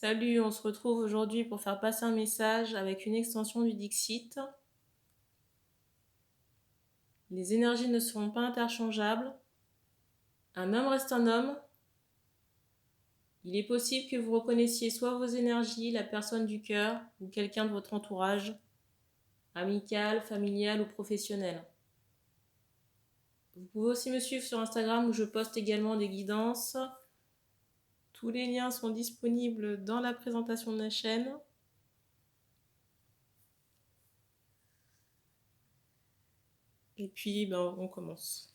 Salut, on se retrouve aujourd'hui pour faire passer un message avec une extension du Dixit. Les énergies ne seront pas interchangeables. Un homme reste un homme. Il est possible que vous reconnaissiez soit vos énergies, la personne du cœur ou quelqu'un de votre entourage, amical, familial ou professionnel. Vous pouvez aussi me suivre sur Instagram où je poste également des guidances. Tous les liens sont disponibles dans la présentation de la chaîne. Et puis, on commence.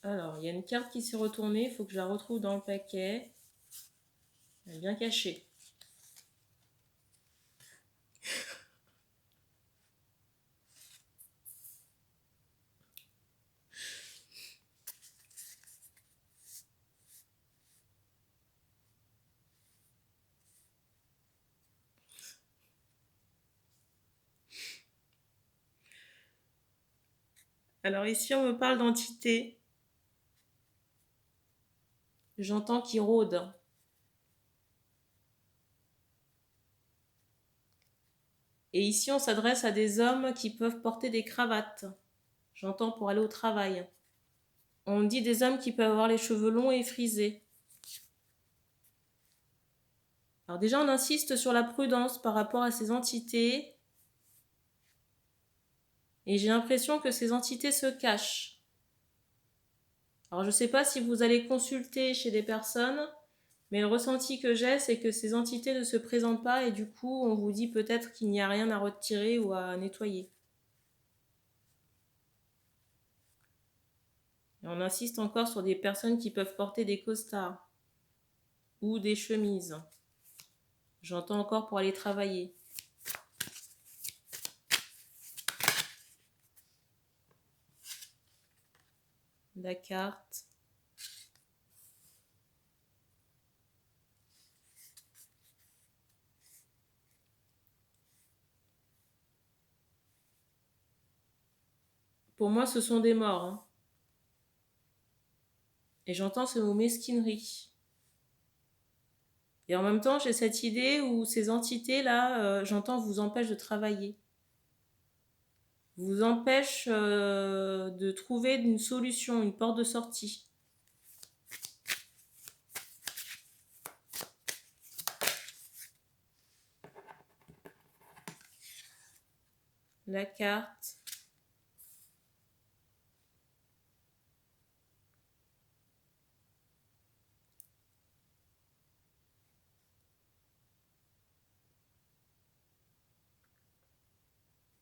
Alors, il y a une carte qui s'est retournée, il faut que je la retrouve dans le paquet. Elle est bien cachée. Alors ici, on me parle d'entité. J'entends qui rôde. Et ici, on s'adresse à des hommes qui peuvent porter des cravates. J'entends pour aller au travail. On dit des hommes qui peuvent avoir les cheveux longs et frisés. Alors déjà, on insiste sur la prudence par rapport à ces entités. Et j'ai l'impression que ces entités se cachent. Alors je ne sais pas si vous allez consulter chez des personnes, mais le ressenti que j'ai, c'est que ces entités ne se présentent pas et du coup, on vous dit peut-être qu'il n'y a rien à retirer ou à nettoyer. Et on insiste encore sur des personnes qui peuvent porter des costards ou des chemises. J'entends encore pour aller travailler. La carte. Pour moi, ce sont des morts. Hein. Et j'entends ce mot mesquinerie. Et en même temps, j'ai cette idée où ces entités-là, j'entends, vous empêchent de travailler. Vous empêchent de trouver une solution, une porte de sortie. La carte.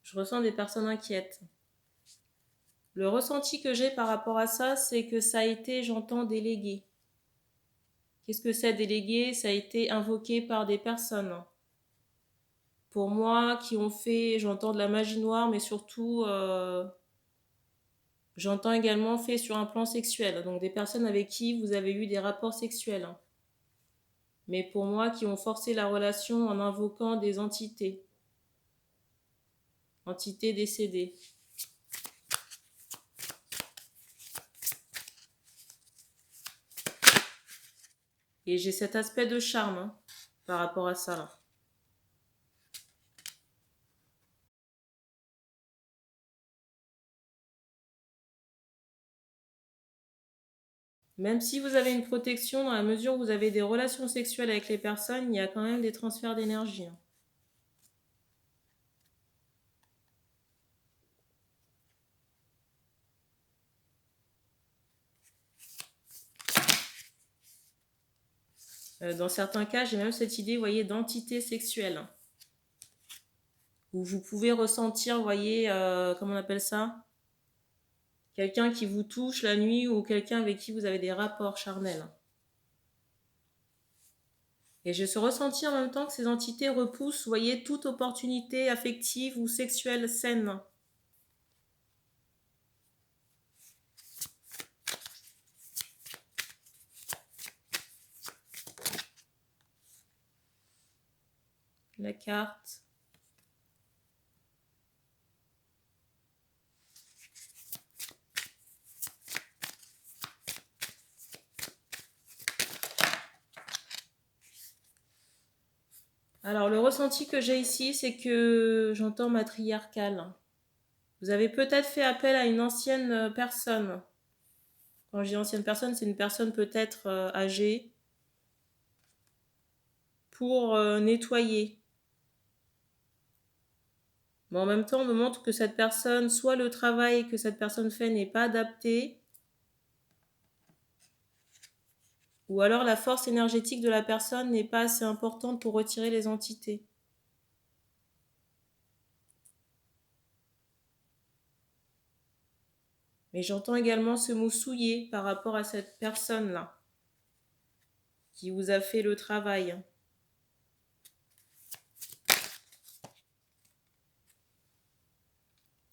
Je ressens des personnes inquiètes. Le ressenti que j'ai par rapport à ça, c'est que ça a été, j'entends, délégué. Qu'est-ce que c'est délégué? Ça a été invoqué par des personnes. Pour moi, qui ont fait, j'entends de la magie noire, mais surtout, j'entends également fait sur un plan sexuel. Donc des personnes avec qui vous avez eu des rapports sexuels. Mais pour moi, qui ont forcé la relation en invoquant des entités. Entités décédées. Et j'ai cet aspect de charme par rapport à ça là. Même si vous avez une protection, dans la mesure où vous avez des relations sexuelles avec les personnes, il y a quand même des transferts d'énergie. Dans certains cas, j'ai même cette idée, vous voyez, d'entité sexuelle. Où vous pouvez ressentir, vous voyez, comment on appelle ça? Quelqu'un qui vous touche la nuit ou quelqu'un avec qui vous avez des rapports charnels. Et j'ai ce ressenti en même temps que ces entités repoussent, vous voyez, toute opportunité affective ou sexuelle saine. la carte. Alors, le ressenti que j'ai ici, c'est que j'entends matriarcal. Vous avez peut-être fait appel à une ancienne personne. Quand je dis ancienne personne, c'est une personne peut-être âgée pour nettoyer. Mais en même temps, on me montre que cette personne, soit le travail que cette personne fait n'est pas adapté, ou alors la force énergétique de la personne n'est pas assez importante pour retirer les entités. Mais j'entends également ce mot souillé par rapport à cette personne-là qui vous a fait le travail.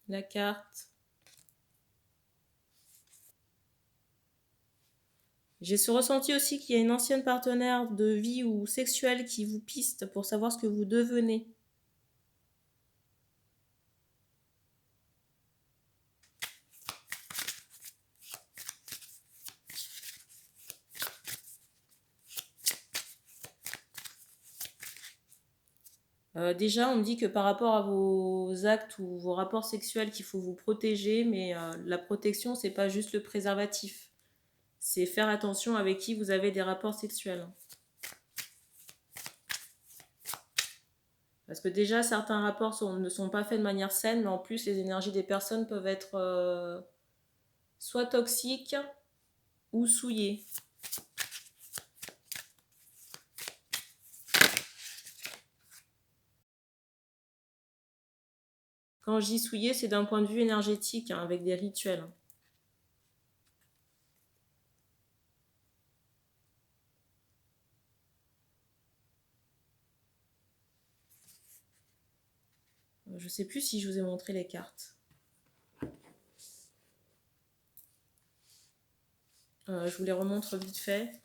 La carte. J'ai ce ressenti aussi qu'il y a une ancienne partenaire de vie ou sexuelle qui vous piste pour savoir ce que vous devenez. Déjà, on me dit que par rapport à vos actes ou vos rapports sexuels, qu'il faut vous protéger, mais la protection, c'est pas juste le préservatif. C'est faire attention avec qui vous avez des rapports sexuels. Parce que déjà, certains rapports ne sont pas faits de manière saine, mais en plus, les énergies des personnes peuvent être soit toxiques ou souillées. Quand je dis souillé, c'est d'un point de vue énergétique, hein, avec des rituels. Je ne sais plus si je vous ai montré les cartes. Je vous les remontre vite fait.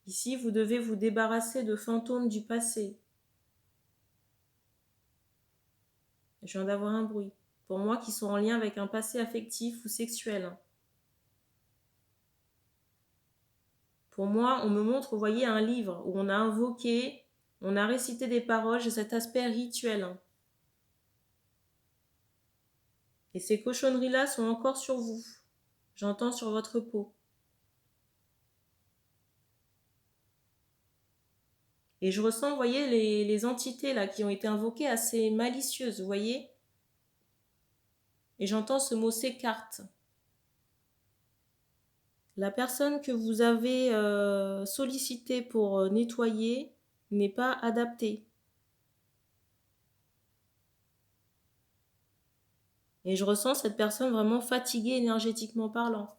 Ici, vous devez vous débarrasser de fantômes du passé. Je viens d'avoir un bruit. Pour moi, qui sont en lien avec un passé affectif ou sexuel. Pour moi, on me montre, vous voyez, un livre où on a invoqué, on a récité des paroles, j'ai cet aspect rituel. Et ces cochonneries-là sont encore sur vous. J'entends sur votre peau. Et je ressens, vous voyez, les entités là qui ont été invoquées assez malicieuses, vous voyez. Et j'entends ce mot s'écarte. La personne que vous avez sollicitée pour nettoyer n'est pas adaptée. Et je ressens cette personne vraiment fatiguée énergétiquement parlant.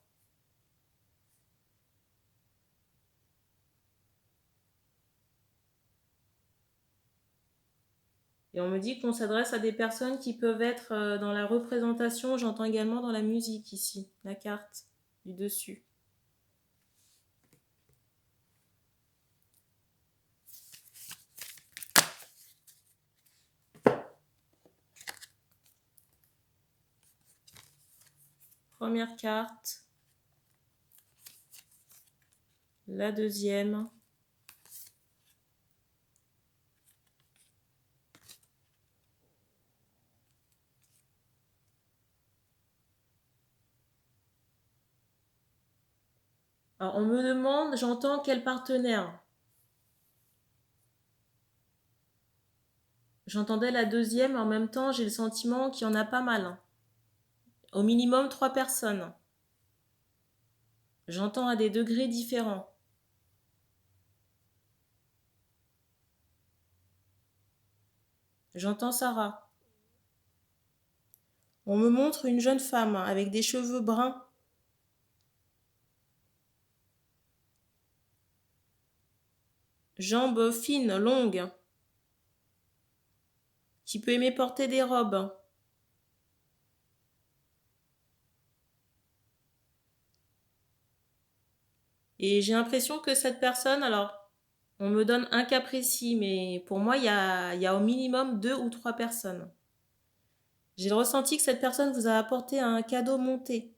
Et on me dit qu'on s'adresse à des personnes qui peuvent être dans la représentation, j'entends également dans la musique ici, la carte du dessus. Première carte, la deuxième, alors on me demande, j'entends quel partenaire. J'entendais la deuxième, en même temps j'ai le sentiment qu'il y en a pas mal. Au minimum 3 personnes. J'entends à des degrés différents. J'entends Sarah. On me montre une jeune femme avec des cheveux bruns. Jambes fines, longues. Qui peut aimer porter des robes. Et j'ai l'impression que cette personne, alors, on me donne un cas précis, mais pour moi, il y a au minimum 2 ou 3 personnes. J'ai le ressenti que cette personne vous a apporté un cadeau monté.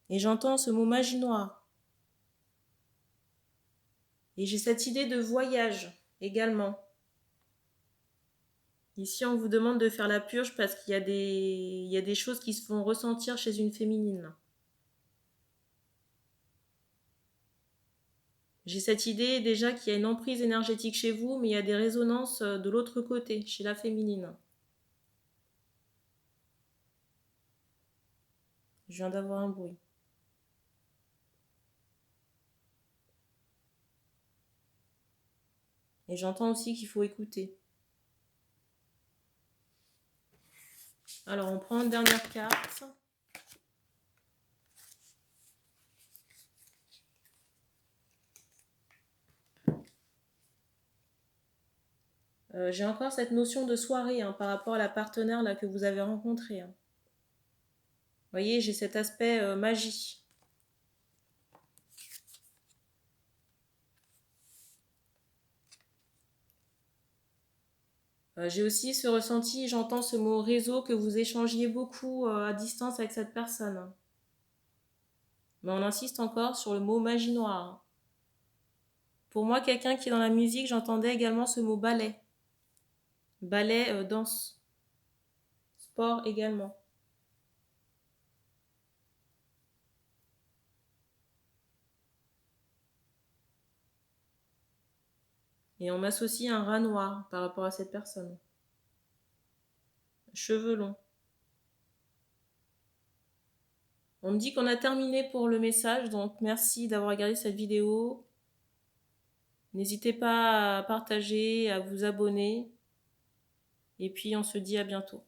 Et j'entends ce mot magie noire. Et j'ai cette idée de voyage également. Ici, on vous demande de faire la purge parce qu'il y a des choses qui se font ressentir chez une féminine. J'ai cette idée déjà qu'il y a une emprise énergétique chez vous, mais il y a des résonances de l'autre côté, chez la féminine. Je viens d'avoir un bruit. Et j'entends aussi qu'il faut écouter. Alors, on prend une dernière carte. J'ai encore cette notion de soirée par rapport à la partenaire là, que vous avez rencontrée. Vous voyez, j'ai cet aspect magie. J'ai aussi ce ressenti, j'entends ce mot réseau, que vous échangiez beaucoup à distance avec cette personne. Mais on insiste encore sur le mot magie noire. Pour moi, quelqu'un qui est dans la musique, j'entendais également ce mot ballet. Ballet, danse. Sport également. Et on m'associe un rat noir par rapport à cette personne. Cheveux longs. On me dit qu'on a terminé pour le message, donc merci d'avoir regardé cette vidéo. N'hésitez pas à partager, à vous abonner. Et puis on se dit à bientôt.